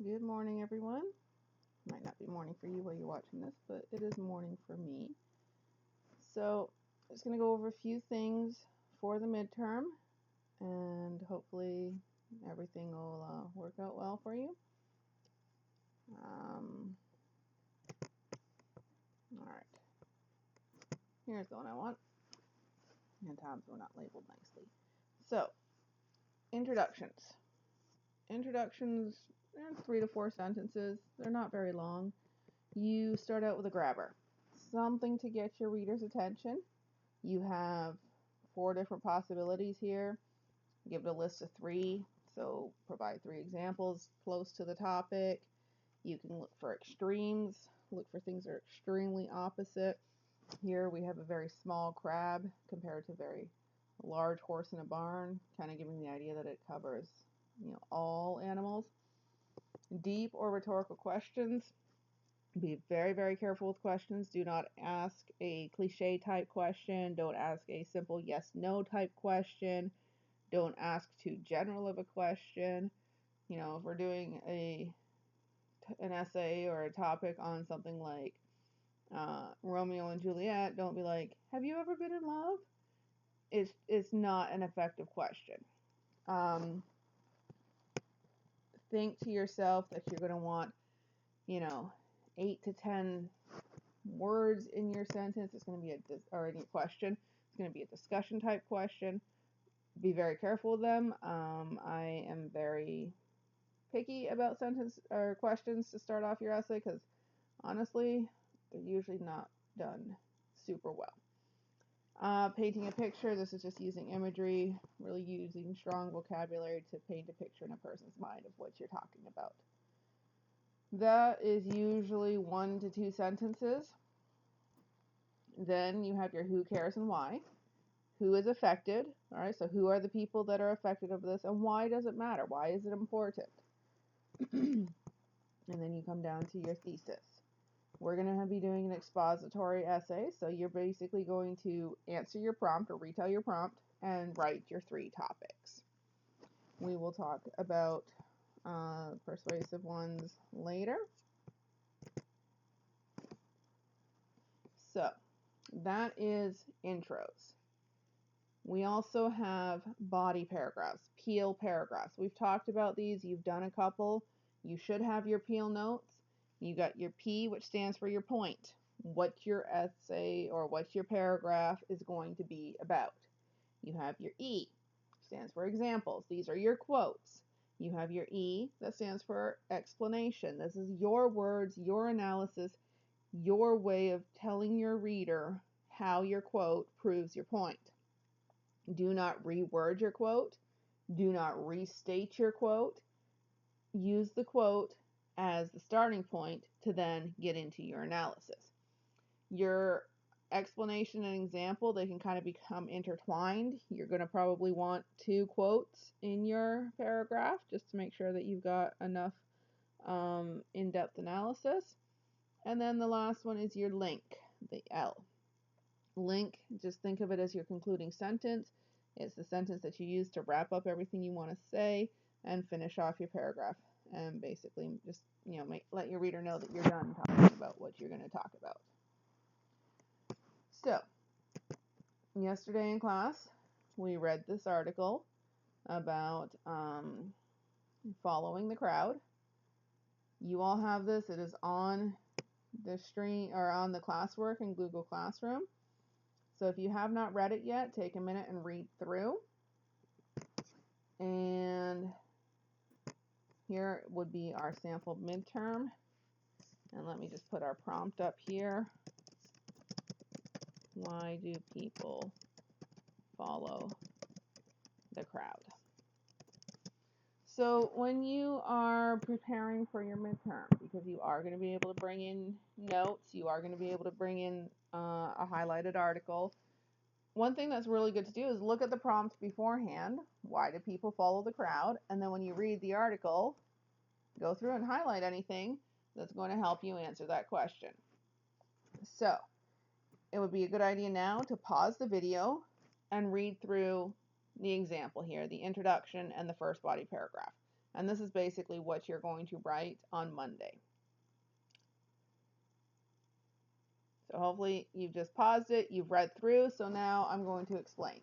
Good morning, everyone. Might not be morning for you while you're watching this, but it is morning for me. So, I'm just going to go over a few things for the midterm, and hopefully everything will work out well for you. Alright, here's the one I want. And tabs were not labeled nicely. So, introductions. Introductions, 3 to 4 sentences. They're not very long. You start out with a grabber. Something to get your reader's attention. You have 4 different possibilities here. Give it a list of 3, so provide 3 examples close to the topic. You can look for extremes, look for things that are extremely opposite. Here we have a very small crab compared to a very large horse in a barn, kind of giving the idea that it covers, all animals. Deep or rhetorical questions. Be very, very careful with questions. Do not ask a cliche type question. Don't ask a simple yes, no type question. Don't ask too general of a question. If we're doing an essay or a topic on something like Romeo and Juliet, don't be like, have you ever been in love? It's not an effective question. Think to yourself that you're going to want, 8 to 10 words in your sentence. It's going to be in your question. It's going to be a discussion type question. Be very careful with them. I am very picky about sentence or questions to start off your essay because honestly, they're usually not done super well. Painting a picture. This is just using imagery, really using strong vocabulary to paint a picture in a person's mind of what you're talking about. That is usually 1 to 2 sentences. Then you have your who cares and why. Who is affected? All right, so who are the people that are affected of this, and why does it matter? Why is it important? And then you come down to your thesis. We're going to be doing an expository essay, so you're basically going to answer your prompt or retell your prompt and write your 3 topics. We will talk about persuasive ones later. So that is intros. We also have body paragraphs, peel paragraphs. We've talked about these. You've done a couple. You should have your peel notes. You got your P, which stands for your point, what your essay or what your paragraph is going to be about. You have your E, stands for examples. These are your quotes. You have your E, that stands for explanation. This is your words, your analysis, your way of telling your reader how your quote proves your point. Do not reword your quote. Do not restate your quote. Use the quote as the starting point to then get into your analysis. Your explanation and example, they can kind of become intertwined. You're going to probably want 2 quotes in your paragraph just to make sure that you've got enough in-depth analysis. And then the last one is your link, the L. Link, just think of it as your concluding sentence. It's the sentence that you use to wrap up everything you want to say and finish off your paragraph. And basically just, let your reader know that you're done talking about what you're going to talk about. So, yesterday in class, we read this article about following the crowd. You all have this. It is on the stream or on the classwork in Google Classroom. So if you have not read it yet, take a minute and read through. And here would be our sample midterm. And let me just put our prompt up here. Why do people follow the crowd? So when you are preparing for your midterm, because you are going to be able to bring in notes, you are going to be able to bring in a highlighted article. One thing that's really good to do is look at the prompt beforehand. Why do people follow the crowd? And then when you read the article, go through and highlight anything that's going to help you answer that question. So it would be a good idea now to pause the video and read through the example here, the introduction and the first body paragraph. And this is basically what you're going to write on Monday. So hopefully you've just paused it, you've read through, so now I'm going to explain.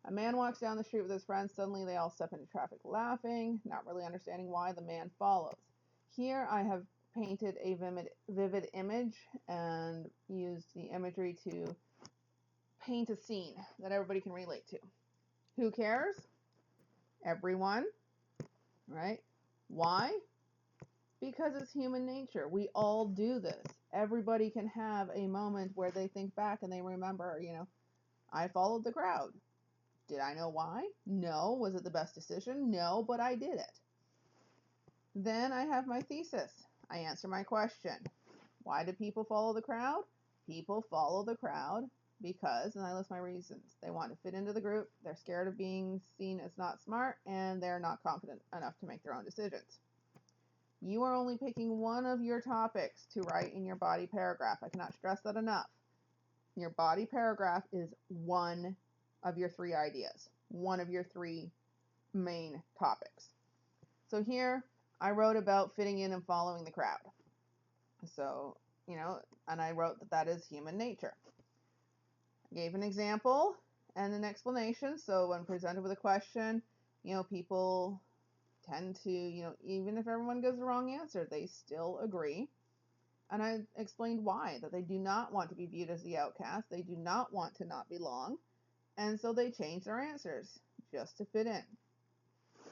A man walks down the street with his friends. Suddenly they all step into traffic laughing, not really understanding why. The man follows. Here I have painted a vivid image and used the imagery to paint a scene that everybody can relate to. Who cares? Everyone, right? Why? Because it's human nature. We all do this. Everybody can have a moment where they think back and they remember, I followed the crowd. Did I know why? No. Was it the best decision? No, but I did it. Then I have my thesis. I answer my question. Why do people follow the crowd? People follow the crowd because, and I list my reasons, they want to fit into the group, they're scared of being seen as not smart, and they're not confident enough to make their own decisions. You are only picking one of your topics to write in your body paragraph. I cannot stress that enough. Your body paragraph is one of your 3 ideas, one of your 3 main topics. So here I wrote about fitting in and following the crowd. So, and I wrote that is human nature. I gave an example and an explanation. So when presented with a question, people tend to, even if everyone gives the wrong answer, they still agree. And I explained why, that they do not want to be viewed as the outcast. They do not want to not belong. And so they change their answers just to fit in.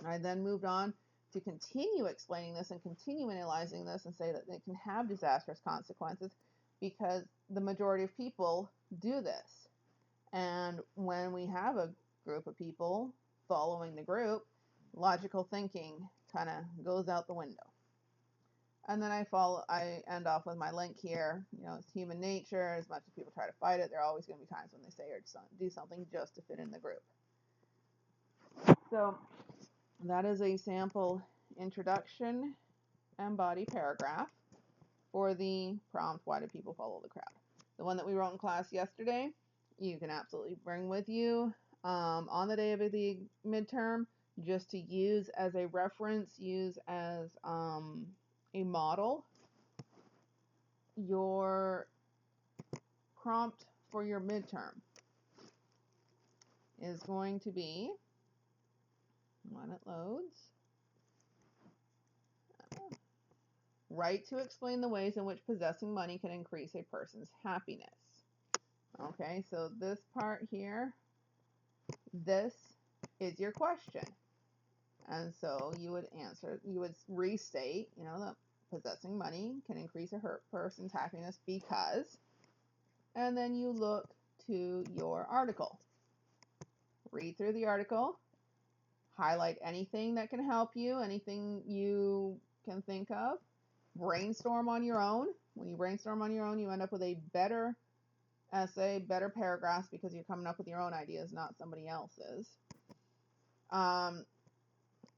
I then moved on to continue explaining this and continue analyzing this and say that it can have disastrous consequences because the majority of people do this. And when we have a group of people following the group, logical thinking kind of goes out the window. And then I end off with my link here. It's human nature. As much as people try to fight it, there are always going to be times when they say or do something just to fit in the group. So that is a sample introduction and body paragraph for the prompt, why do people follow the crowd? The one that we wrote in class yesterday, you can absolutely bring with you on the day of the midterm, just to use as a reference, use as a model. Your prompt for your midterm is going to be, when it loads, write to explain the ways in which possessing money can increase a person's happiness. Okay, so this part here, this is your question. And so you would restate, that possessing money can increase a person's happiness because, and then you look to your article. Read through the article, highlight anything that can help you, anything you can think of, brainstorm on your own. When you brainstorm on your own, you end up with a better essay, better paragraphs because you're coming up with your own ideas, not somebody else's.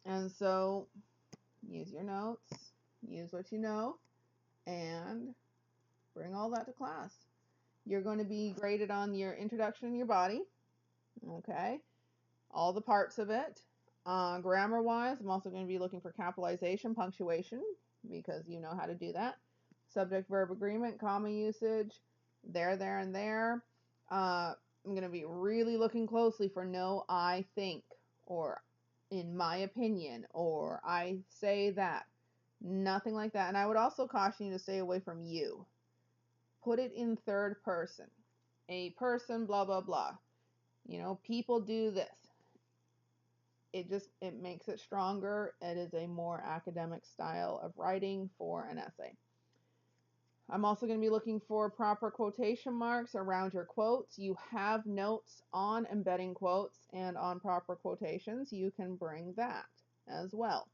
And so use your notes, use what you know, and bring all that to class. You're going to be graded on your introduction in your body, okay, all the parts of it. Grammar-wise, I'm also going to be looking for capitalization, punctuation, because you know how to do that. Subject-verb agreement, comma usage, there, and there. I'm going to be really looking closely for no I think, or in my opinion, or I say that. Nothing like that. And I would also caution you to stay away from you. Put it in third person. A person, blah, blah, blah. People do this. It makes it stronger. It is a more academic style of writing for an essay. I'm also going to be looking for proper quotation marks around your quotes. You have notes on embedding quotes and on proper quotations. You can bring that as well.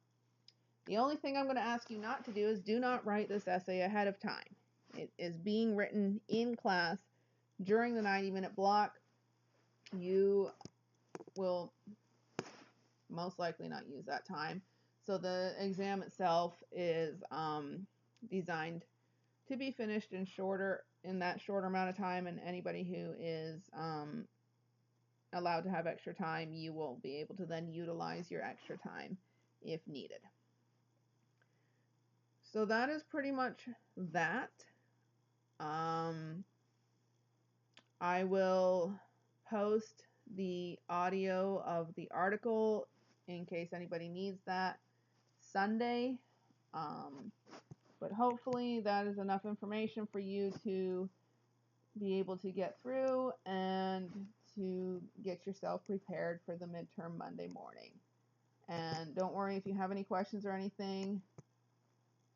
The only thing I'm going to ask you not to do is do not write this essay ahead of time. It is being written in class during the 90-minute block. You will most likely not use that time. So the exam itself is designed to be finished in that shorter amount of time, and anybody who is allowed to have extra time, you will be able to then utilize your extra time if needed. So that is pretty much that. I will post the audio of the article in case anybody needs that Sunday. But hopefully that is enough information for you to be able to get through and to get yourself prepared for the midterm Monday morning. And don't worry if you have any questions or anything,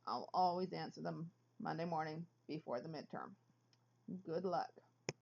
I'll always answer them Monday morning before the midterm. Good luck.